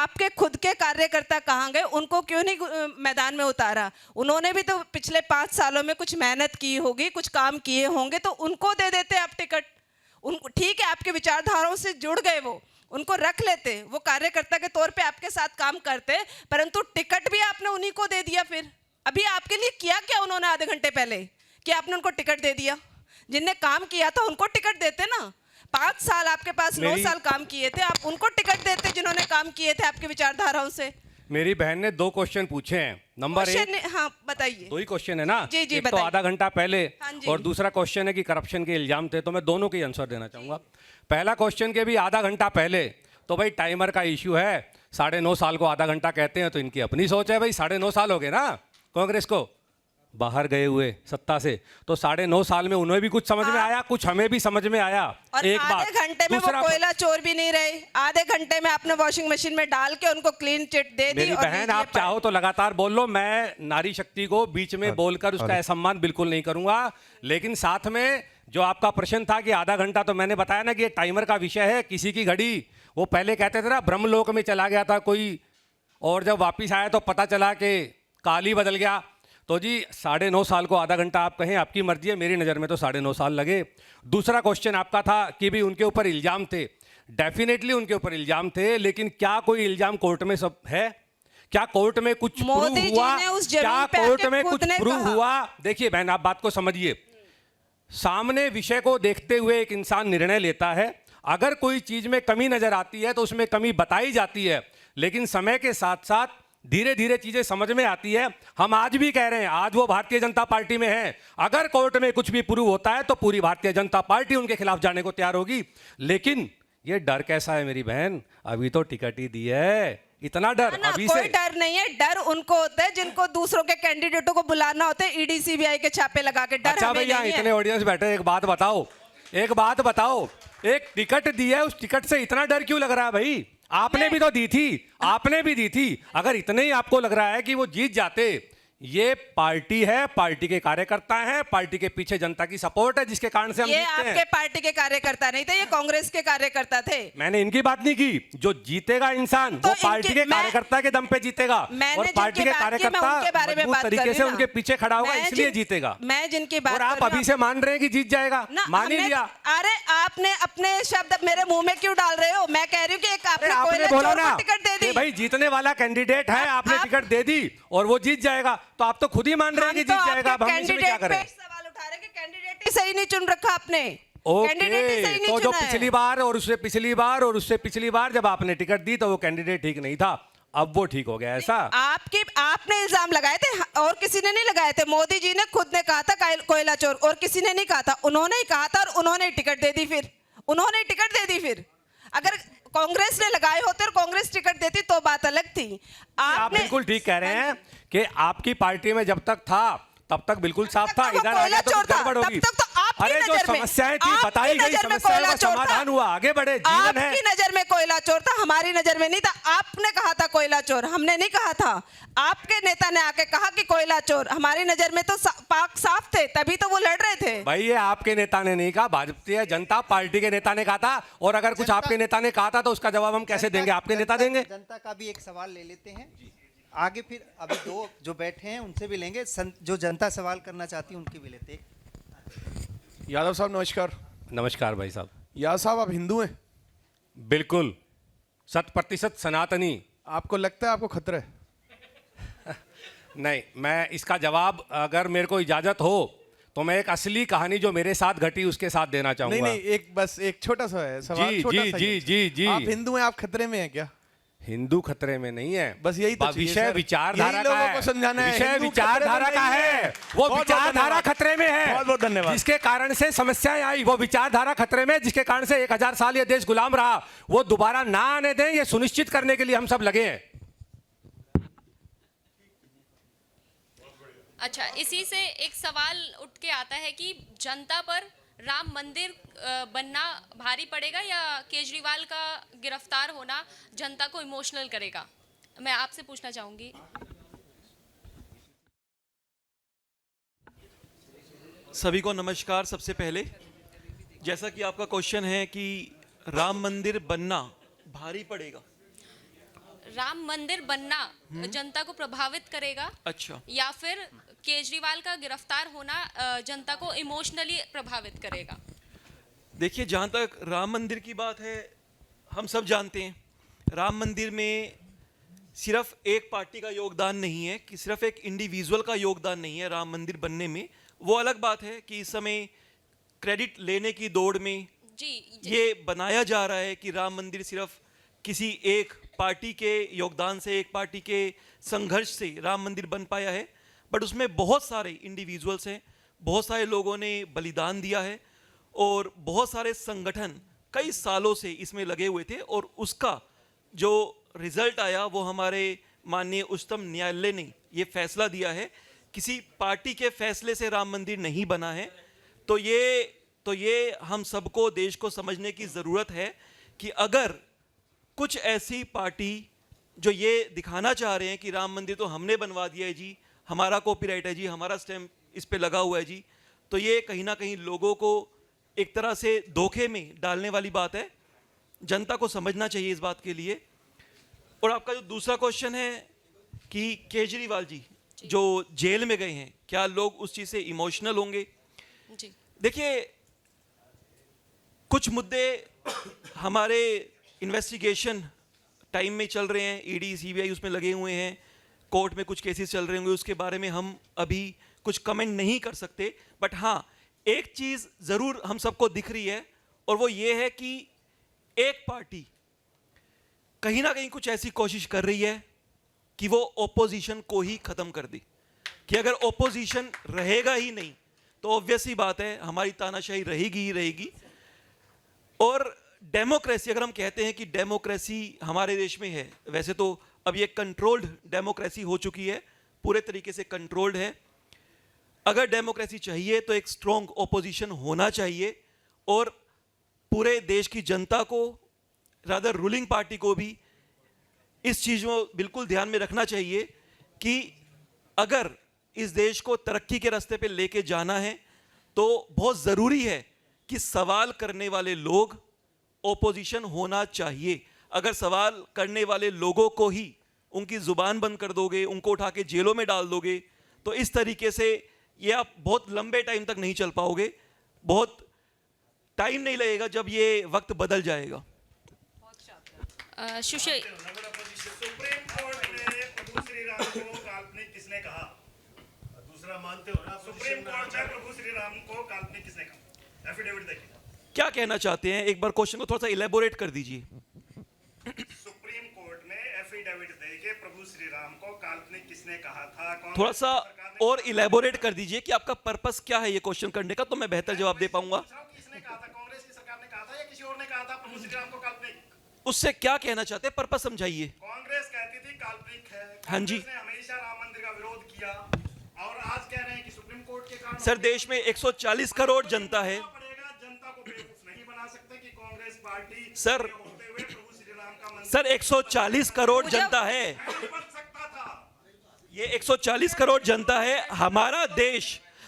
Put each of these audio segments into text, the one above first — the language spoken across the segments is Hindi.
आपके खुद के कार्यकर्ता कहाँ गए? उनको क्यों नहीं मैदान में उतारा? उन्होंने भी तो पिछले 5 सालों में कुछ मेहनत की होगी, कुछ काम किए होंगे, तो उनको दे देते आप टिकट। उनको ठीक है, आपके विचारधाराओं से जुड़ गए, वो उनको रख लेते, वो कार्यकर्ता के तौर पे आपके साथ काम करते, परंतु टिकट भी आपने उन्हीं को दे दिया। फिर अभी आपके लिए किया क्या उन्होंने आधे घंटे पहले कि आपने उनको टिकट दे दिया? जिनने काम किया था उनको टिकट देते ना। 5 साल आपके पास 9 साल काम किए थे, आप उनको टिकट देते जिन्होंने काम किए थे आपकी विचारधाराओं से। मेरी बहन ने 2 क्वेश्चन पूछे हैं। नंबर 1, हाँ बताइए। 2 ही क्वेश्चन है ना? जी जी, एक तो आधा घंटा पहले, हाँ और दूसरा क्वेश्चन है कि करप्शन के इल्जाम थे, तो मैं दोनों के आंसर देना चाहूंगा। पहला क्वेश्चन के भी आधा घंटा पहले, तो भाई टाइमर का इश्यू है, 9.5 साल को आधा घंटा कहते हैं, तो इनकी अपनी सोच है भाई। 9.5 साल हो गए ना कांग्रेस को बाहर गए हुए सत्ता से, तो 9.5 साल में उन्हें भी कुछ समझ में आया, कुछ हमें भी समझ में आया। और एक आधे घंटे में वो कोयला चोर भी नहीं रहे, आधे घंटे में आपने वॉशिंग मशीन में डाल के उनको क्लीन चिट दे दी। मेरी बहन, आप चाहो तो लगातार बोल लो, मैं नारी शक्ति को बीच में बोलकर उसका असम्मान बिल्कुल नहीं करूंगा। लेकिन साथ में जो आपका प्रश्न था कि आधा घंटा, तो मैंने बताया ना कि ये टाइमर का विषय है। किसी की घड़ी, वो पहले कहते थे ना ब्रह्मलोक में चला गया था कोई, और जब वापिस आया तो पता चला कि काल ही बदल गया। तो जी 9.5 साल को आधा घंटा आप कहें, आपकी मर्जी है, मेरी नज़र में तो 9.5 साल लगे। दूसरा क्वेश्चन आपका था कि भी उनके ऊपर इल्जाम थे। डेफिनेटली उनके ऊपर इल्जाम थे, लेकिन क्या कोई इल्जाम कोर्ट में सब है? क्या कोर्ट में कुछ प्रूव हुआ? क्या कोर्ट में कुछ प्रूव हुआ? देखिए बहन, आप बात को समझिए। सामने विषय को देखते हुए एक इंसान निर्णय लेता है। अगर कोई चीज में कमी नजर आती है तो उसमें कमी बताई जाती है, लेकिन समय के साथ साथ धीरे धीरे चीजें समझ में आती है। हम आज भी कह रहे हैं, आज वो भारतीय जनता पार्टी में है, अगर कोर्ट में कुछ भी प्रूव होता है तो पूरी भारतीय जनता पार्टी उनके खिलाफ जाने को तैयार होगी। लेकिन ये डर कैसा है मेरी बहन? अभी तो टिकट ही दी है, इतना डर अभी कोई से? डर नहीं है। डर उनको होता है जिनको दूसरों के कैंडिडेटों को बुलाना होता है, ईडी सीबीआई के छापे लगा के। डर अच्छा भैया, इतने ऑडियंस बैठे, एक बात बताओ, एक टिकट दी है, उस टिकट से इतना डर क्यों लग रहा है भाई? आपने भी तो दी थी, आपने भी दी थी। अगर इतने ही आपको लग रहा है कि वो जीत जाते, ये पार्टी है, पार्टी के कार्यकर्ता हैं, पार्टी के पीछे जनता की सपोर्ट है, जिसके कारण से हम जीतते हैं। ये आपके पार्टी के कार्यकर्ता नहीं थे, ये कांग्रेस के कार्यकर्ता थे। मैंने इनकी बात नहीं की। जो जीतेगा इंसान तो वो पार्टी के कार्यकर्ता के दम पे जीतेगा, और पार्टी के कार्यकर्ता मजबूत तरीके से उनके पीछे खड़ा होगा, इसलिए जीतेगा। मैं जिनकी बात, और आप अभी से मान रहे हैं कि जीत जाएगा, मान ही लिया। अरे आपने अपने शब्द मेरे मुंह में क्यों डाल रहे हो? मैं कह रही हूँ कि एक आपने बोला ना टिकट दे दी भाई, जीतने वाला कैंडिडेट है, आपने टिकट दे दी और वो जीत जाएगा, तो आप तो खुद ही मान रहे हैं कि जीत जाएगा। अब हम इसमें क्या करें? सवाल उठा रहे हैं कि कैंडिडेट ही सही नहीं चुन रखा आपने। ओके, तो जो पिछली बार और उससे पिछली बार और उससे पिछली बार जब आपने टिकट दी तो वो कैंडिडेट ठीक नहीं था, अब वो ठीक हो गया, ऐसा? आपने इल्जाम लगाए थे और किसी ने नहीं लगाए थे। मोदी जी ने खुद ने कहा था कोयला चोर, और किसी ने नहीं कहा था, उन्होंने ही कहा था, और उन्होंने टिकट दे दी। फिर उन्होंने टिकट दे दी। फिर अगर कांग्रेस ने लगाए होते और कांग्रेस टिकट देती तो बात अलग थी। आप बिल्कुल ठीक कह रहे हैं कि आपकी पार्टी में जब तक था तब तक बिल्कुल साफ था, इधर आ गया तो गड़बड़ होगी। अरे जो समस्याएं थी बताई गई, समस्याओं का समाधान हुआ, आगे बढ़े, जीवन है। आपकी नजर में कोयला चोर था, हमारी नजर में नहीं था। आपने कहा था कोयला चोर, हमने नहीं कहा था। आपके नेता ने आके कहा कि कोयला चोर, हमारी नजर में तो पाक साफ थे, तभी तो वो लड़ रहे थे। भाई ये आपके नेता ने नहीं कहा, भारतीय जनता पार्टी के नेता ने कहा था। और अगर कुछ आपके नेता ने कहा था तो उसका जवाब हम कैसे देंगे? आपके नेता देंगे। जनता का भी एक सवाल ले लेते हैं आगे, फिर अभी 2 जो बैठे हैं उनसे भी लेंगे, जो जनता सवाल करना चाहती है उनकी भी लेते हैं। यादव साहब नमस्कार। नमस्कार भाई साहब। यादव साहब, आप हिंदू हैं? बिल्कुल, 100% सनातनी। आपको लगता है आपको खतरा है? नहीं, मैं इसका जवाब अगर मेरे को इजाजत हो तो मैं एक असली कहानी जो मेरे साथ घटी उसके साथ देना चाहूंगा। नहीं, बस एक छोटा सा है सवाल। जी छोटा जी सा जी जी जी। आप हिंदू हैं, आप खतरे में हैं क्या? हिंदू खतरे में नहीं है, बस यही तो विषय विचारधारा का है, समझाना है। विषय विचारधारा का है, वो विचारधारा खतरे में है। बहुत बहुत धन्यवाद। जिसके कारण से समस्याएं आई, वो विचारधारा खतरे में, जिसके कारण से 1000 साल ये देश गुलाम रहा, वो दोबारा ना आने दें, ये सुनिश्चित करने के लिए हम सब लगे हैं। अच्छा, इसी से एक सवाल उठ के आता है कि जनता पर राम मंदिर बनना भारी पड़ेगा या केजरीवाल का गिरफ्तार होना जनता को इमोशनल करेगा? मैं आपसे पूछना चाहूंगी। सभी को नमस्कार। सबसे पहले, जैसा कि आपका क्वेश्चन है कि राम मंदिर बनना भारी पड़ेगा, राम मंदिर बनना जनता को प्रभावित करेगा अच्छा, या फिर केजरीवाल का गिरफ्तार होना जनता को इमोशनली प्रभावित करेगा? देखिए जहाँ तक राम मंदिर की बात है, हम सब जानते हैं राम मंदिर में सिर्फ एक पार्टी का योगदान नहीं है, कि सिर्फ एक इंडिविजुअल का योगदान नहीं है राम मंदिर बनने में। वो अलग बात है कि इस समय क्रेडिट लेने की दौड़ में जी, ये बनाया जा रहा है कि राम मंदिर सिर्फ किसी एक पार्टी के योगदान से, एक पार्टी के संघर्ष से राम मंदिर बन पाया है, बट उसमें बहुत सारे इंडिविजुअल्स हैं, बहुत सारे लोगों ने बलिदान दिया है और बहुत सारे संगठन कई सालों से इसमें लगे हुए थे, और उसका जो रिजल्ट आया वो हमारे माननीय उच्चतम न्यायालय ने ये फैसला दिया है, किसी पार्टी के फैसले से राम मंदिर नहीं बना है। तो ये हम सबको, देश को समझने की ज़रूरत है कि अगर कुछ ऐसी पार्टी जो ये दिखाना चाह रहे हैं कि राम मंदिर तो हमने बनवा दिया है जी, हमारा कॉपीराइट है जी, हमारा स्टैम्प इस पे लगा हुआ है जी, तो ये कहीं ना कहीं लोगों को एक तरह से धोखे में डालने वाली बात है। जनता को समझना चाहिए इस बात के लिए। और आपका जो दूसरा क्वेश्चन है कि केजरीवाल जी जो जेल में गए हैं, क्या लोग उस चीज़ से इमोशनल होंगे? जी, देखिए, कुछ मुद्दे हमारे इन्वेस्टिगेशन टाइम में चल रहे हैं, ईडी सीबीआई उसमें लगे हुए हैं, कोर्ट में कुछ केसेस चल रहे होंगे, उसके बारे में हम अभी कुछ कमेंट नहीं कर सकते। बट हाँ, एक चीज़ ज़रूर हम सबको दिख रही है, और वो ये है कि एक पार्टी कहीं ना कहीं कुछ ऐसी कोशिश कर रही है कि वो ओपोजिशन को ही ख़त्म कर दे, कि अगर ओपोजिशन रहेगा ही नहीं तो ऑब्वियस ही बात है हमारी तानाशाही रहेगी ही रहेगी। और डेमोक्रेसी, अगर हम कहते हैं कि डेमोक्रेसी हमारे देश में है, वैसे तो अब ये कंट्रोल्ड डेमोक्रेसी हो चुकी है, पूरे तरीके से कंट्रोल्ड है। अगर डेमोक्रेसी चाहिए तो एक स्ट्रॉन्ग ओपोजिशन होना चाहिए, और पूरे देश की जनता को, रादर रूलिंग पार्टी को भी इस चीज़ को बिल्कुल ध्यान में रखना चाहिए कि अगर इस देश को तरक्की के रास्ते पे लेके जाना है तो बहुत ज़रूरी है कि सवाल करने वाले लोग ओपोजिशन होना चाहिए। अगर सवाल करने वाले लोगों को ही उनकी ज़ुबान बंद कर दोगे, उनको उठा के जेलों में डाल दोगे, तो इस तरीके से ये आप बहुत लंबे टाइम तक नहीं चल पाओगे, बहुत टाइम नहीं लगेगा जब ये वक्त बदल जाएगा। सुशील, सुप्रीम कोर्ट ने प्रभु श्री राम को काल्पनिक किसने कहा? दूसरा मानते हो ना? सुप्रीम कोर्ट में प्रभु श्री राम को काल्पनिक किसने कहा? एफिडेविट देखिए। क्या कहना चाहते हैं, एक बार क्वेश्चन को थोड़ा सा इलेबोरेट कर दीजिए। सुप्रीम कोर्ट में एफिडेविट देके प्रभु श्री राम को काल्पनिक किसने कहा था? थोड़ा सा और इलेबोरेट कर दीजिए कि आपका पर्पस क्या है ये क्वेश्चन करने का, तो मैं बेहतर जवाब दे पाऊंगा। किसने कहा था? कांग्रेस की सरकार ने कहा था या किसी और ने कहा था प्रभु श्री राम को काल्पनिक? उससे क्या कहना चाहते हैं, पर्पस समझाइए। कांग्रेस कहती थी काल्पनिक है। हाँ जी। कांग्रेस ने हमेशा राम मंदिर का विरोध किया, और आज कह रहे हैं कि सुप्रीम कोर्ट के कारण सर, देश में 140 करोड़ जनता है। जनता को बेवकूफ नहीं बना सकते कि कांग्रेस पार्टी सर, होते हुए प्रभु श्री राम का मंदिर सर 140 करोड़ जनता है, नहीं बन सकता था। ये 140 करोड़ जनता है।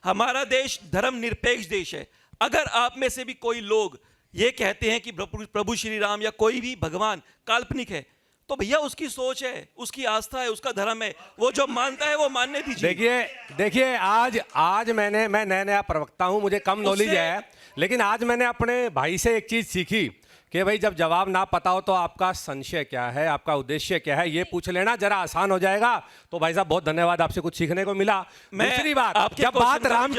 हमारा देश धर्मनिरपेक्ष देश है। अगर आप में से भी कोई लोग ये कहते हैं कि प्रभु श्री राम या कोई भी भगवान काल्पनिक है, तो भैया उसकी सोच है, उसकी आस्था है, उसका धर्म है, वो जो मानता है वो मानने दीजिए। देखिए आज मैं नया प्रवक्ता हूं, मुझे कम नॉलेज है, लेकिन आज मैंने अपने भाई से एक चीज सीखी कि भाई जब जवाब ना पता हो तो आपका संशय क्या है, आपका उद्देश्य क्या है, ये पूछ लेना, जरा आसान हो जाएगा। तो भाई साहब बहुत धन्यवाद, आपसे कुछ सीखने को मिला। दूसरी बात, जब बात राम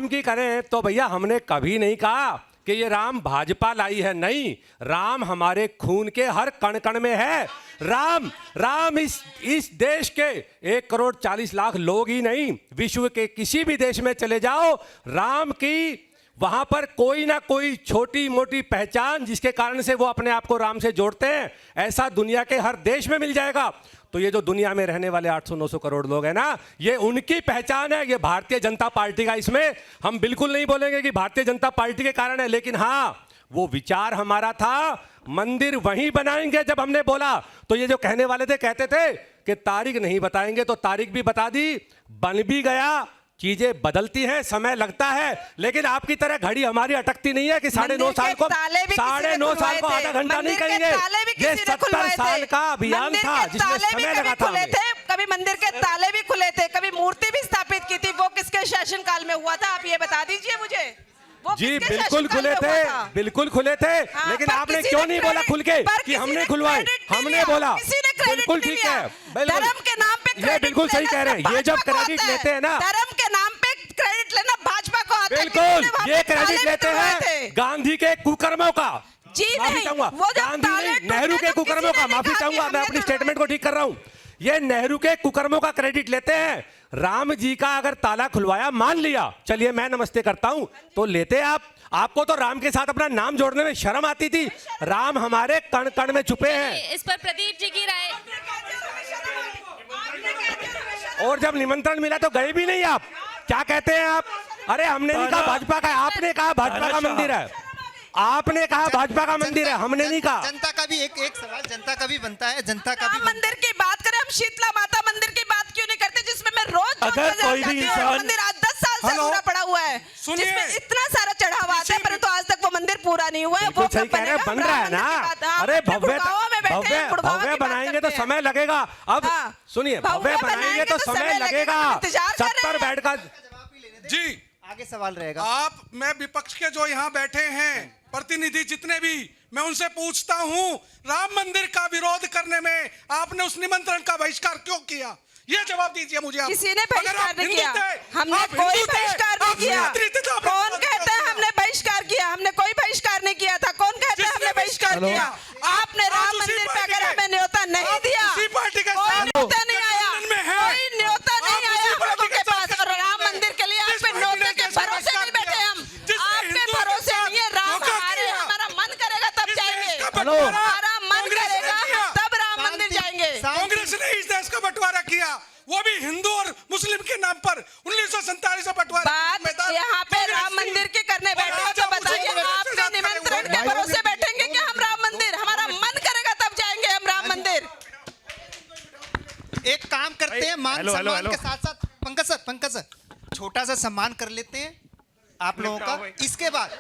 की करें तो भैया हमने कभी नहीं कहा कि ये राम भाजपा लाई है, नहीं, राम हमारे खून के हर कण कण में है। राम इस देश के 1,40,00,000 लोग ही नहीं, विश्व के किसी भी देश में चले जाओ, राम की वहां पर कोई ना कोई छोटी मोटी पहचान जिसके कारण से वो अपने आप को राम से जोड़ते हैं, ऐसा दुनिया के हर देश में मिल जाएगा। तो ये जो दुनिया में रहने वाले 800-900 करोड़ लोग हैं ना, ये उनकी पहचान है, ये भारतीय जनता पार्टी का। इसमें हम बिल्कुल नहीं बोलेंगे कि भारतीय जनता पार्टी के कारण है, लेकिन हाँ, वो विचार हमारा था, मंदिर वहीं बनाएंगे। जब हमने बोला तो ये जो कहने वाले थे, कहते थे कि तारीख नहीं बताएंगे, तो तारीख भी बता दी, बन भी गया, चीजें बदलती हैं, समय लगता है, लेकिन आपकी तरह घड़ी हमारी अटकती नहीं है कि 9.5 साल को 9.5 साल को आधा घंटा नहीं करेंगे। ये 70 साल का अभियान था जिसमें समय लगा था हमें। कभी मंदिर के ताले भी खुले थे, कभी मूर्ति भी स्थापित की थी, वो किसके शासन काल में हुआ था, आप ये बता दीजिए मुझे। जी बिल्कुल खुले थे, बिल्कुल खुले थे, लेकिन आपने क्यों नहीं बोला खुल के कि हमने खुलवाए? हमने बोला बिल्कुल ठीक है, धर्म के नाम पे ये बिल्कुल सही कह रहे हैं। ये जब क्रेडिट लेते हैं ना, धर्म के नाम पे क्रेडिट लेना भाजपा को आता है। बिल्कुल ये क्रेडिट लेते हैं गांधी के कुकर्मों का। जी माफी चाहूंगा, गांधी नहीं, नेहरू के कुकर्मों का। माफी चाहूंगा, मैं अपनी स्टेटमेंट को ठीक कर रहा हूं। ये नेहरू के कुकर्मों का क्रेडिट लेते हैं। राम जी का अगर ताला खुलवाया, मान लिया, चलिए मैं नमस्ते करता हूं, तो लेते आपको तो राम के साथ अपना नाम जोड़ने में शर्म आती थी। राम हमारे कण कण में छुपे हैं। इस पर प्रदीप जी की राय। और जब निमंत्रण मिला तो गए भी नहीं आप। क्या कहते हैं आप? अरे हमने नहीं कहा भाजपा का, आपने कहा भाजपा का मंदिर है, आपने कहा भाजपा का मंदिर है, हमने नहीं कहा। जनता का भी एक सवाल जनता का भी बनता है, जनता का भी मंदिर की बात करें, हम शीतला माता मंदिर की बात क्यों नहीं करते, जिसमें मैं रोज अगर कोई भी इंसान- मंदिर आज 10 साल से अधूरा पड़ा हुआ है, जिसमें इतना सारा चढ़ावा आता है, परंतु आज तक वो मंदिर पूरा नहीं हुआ है। बिल्कुल सही कह रहे हैं, बन रहा है ना। अरे भव्य भव्य बनाएंगे तो समय लगेगा। अब सुनिए, भव्य बनाएंगे तो समय लगेगा। 70 बेड का। जी आगे सवाल रहेगा। आप, मैं विपक्ष के जो यहाँ बैठे हैं प्रतिनिधि जितने भी, मैं उनसे पूछता हूँ, राम मंदिर का विरोध करने में आपने उस निमंत्रण का बहिष्कार क्यों किया? ये जवाब दीजिए मुझे आप। किसी ने बहिष्कार नहीं किया, हमने आप कोई हिंदू थे, बहिष्कार नहीं आप किया। शास्त्री थे, तो आप कौन हिंदू कहता है हमने बहिष्कार किया? हमने कोई बहिष्कार नहीं किया था। कौन कहता है हमने बहिष्कार किया? आपने राम मंदिर पे अगर हमें न्योता नहीं दिया, उसी पार्टी का कोई न्योता नहीं आया, में है। कोई न्योता नहीं आप आया उसी हम पार्टी लोगों के के पास। साथ और राम मंदिर के लिए आप जिस पे पार्टी न्योते ने के जैसा भरोसे नहीं बहिष्कार बैठे हम, जिसने आपके हिंदू के भरोसे साथ नहीं है। राम धोखा आ रहे हैं, किया। हमारा मन करेगा तब जाएंगे, हेलो। हमारा मन कांग्रेस ने करेगा किया। तब राम मंदिर जाएंगे। कांग्रेस ने इस देश का बंटवारा किया, वो भी हिंदू और मुस्लिम के नाम पर 1947 में बंटवारा। बात यहाँ पे राम मंदिर की करने बैठे हो तो बताइए, आपके निमंत्रण के भरोसे बैठेंगे कि हम राम मंदिर, हमारा मन करेगा तब जाएंगे हम राम मंदिर। एक काम करते हैं, मान सम्मान के साथ साथ पंकज सर छोटा सा सम्मान कर लेते हैं आप लोगों का। इसके बाद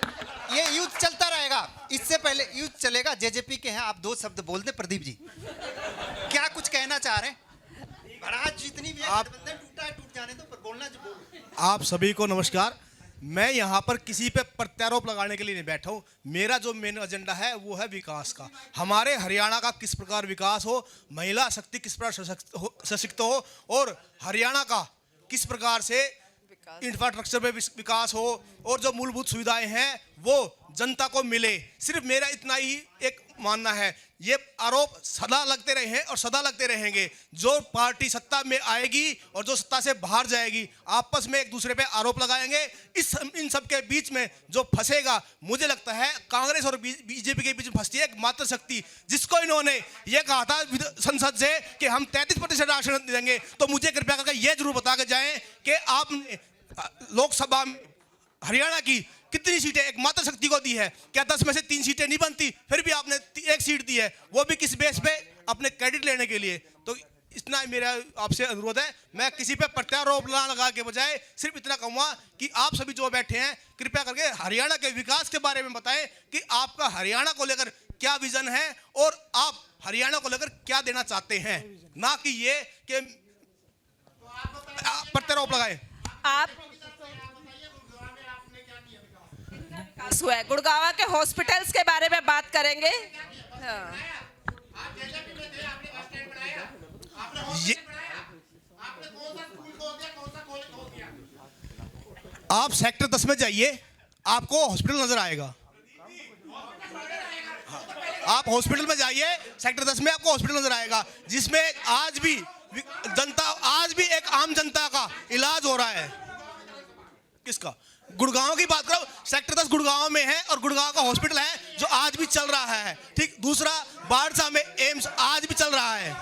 ये युद्ध चलता रहेगा। इससे पहले युद्ध चलेगा, जेजेपी के हैं, आप 2 शब्द बोल दे। प्रदीप जी क्या कुछ कहना चाह रहे हैं? भड़ास जितनी भी है, गठबंधन टूटा है, टूट जाने दो, पर बोलना जो बोलो। आप सभी को नमस्कार। मैं यहाँ पर किसी पे प्रत्यारोप लगाने के लिए नहीं बैठा हूँ। मेरा जो मेन एजेंडा है वो है विकास का। हमारे हरियाणा का किस प्रकार विकास हो, महिला शक्ति किस प्रकार सशक्त हो, और हरियाणा का किस प्रकार से इंफ्रास्ट्रक्चर पे विकास हो, और जो मूलभूत सुविधाएं हैं वो जनता को मिले। सिर्फ मेरा इतना ही एक मानना है। ये आरोप सदा लगते रहे हैं और सदा लगते रहेंगे। जो पार्टी सत्ता में आएगी और जो सत्ता से बाहर जाएगी, आपस में एक दूसरे पे आरोप लगाएंगे। इन सब के बीच में जो फंसेगा, मुझे लगता है कांग्रेस और बीजेपी के बीच में फंसती है एक मात्र शक्ति, जिसको इन्होंने ये कहा था संसद से कि हम 33% आरक्षण देंगे। तो मुझे कृपया करके ये जरूर बता के जाएं कि आपने लोकसभा हरियाणा की कितनी सीटें एक मात्र शक्ति को दी है? क्या 10 में से 3 सीटें नहीं बनती? फिर भी आपने 1 सीट दी है, वो भी किस बेस पे? अपने क्रेडिट लेने के लिए। तो इतना मेरा आपसे अनुरोध है। मैं किसी पे प्रत्यारोप लगा के बजाय सिर्फ इतना कहूँगा कि आप सभी जो बैठे हैं, कृपया करके हरियाणा के विकास के बारे में बताएं कि आपका हरियाणा को लेकर क्या विजन है और आप हरियाणा को लेकर क्या देना चाहते हैं, ना कि ये कि प्रत्यारोप लगाए। आप गुड़गांव के हॉस्पिटल्स के बारे में बात करेंगे। आप सेक्टर 10 में जाइए, आपको हॉस्पिटल नजर आएगा। आप हॉस्पिटल में जाइए, सेक्टर 10 में आपको हॉस्पिटल नजर आएगा, जिसमें आज भी एक आम जनता का इलाज हो रहा है। किसका? गुड़गांव की बात करो, सेक्टर 10 गुड़गांव में है और गुड़गांव का हॉस्पिटल है जो आज भी चल रहा है। ठीक, दूसरा बारसा में एम्स आज भी चल रहा है।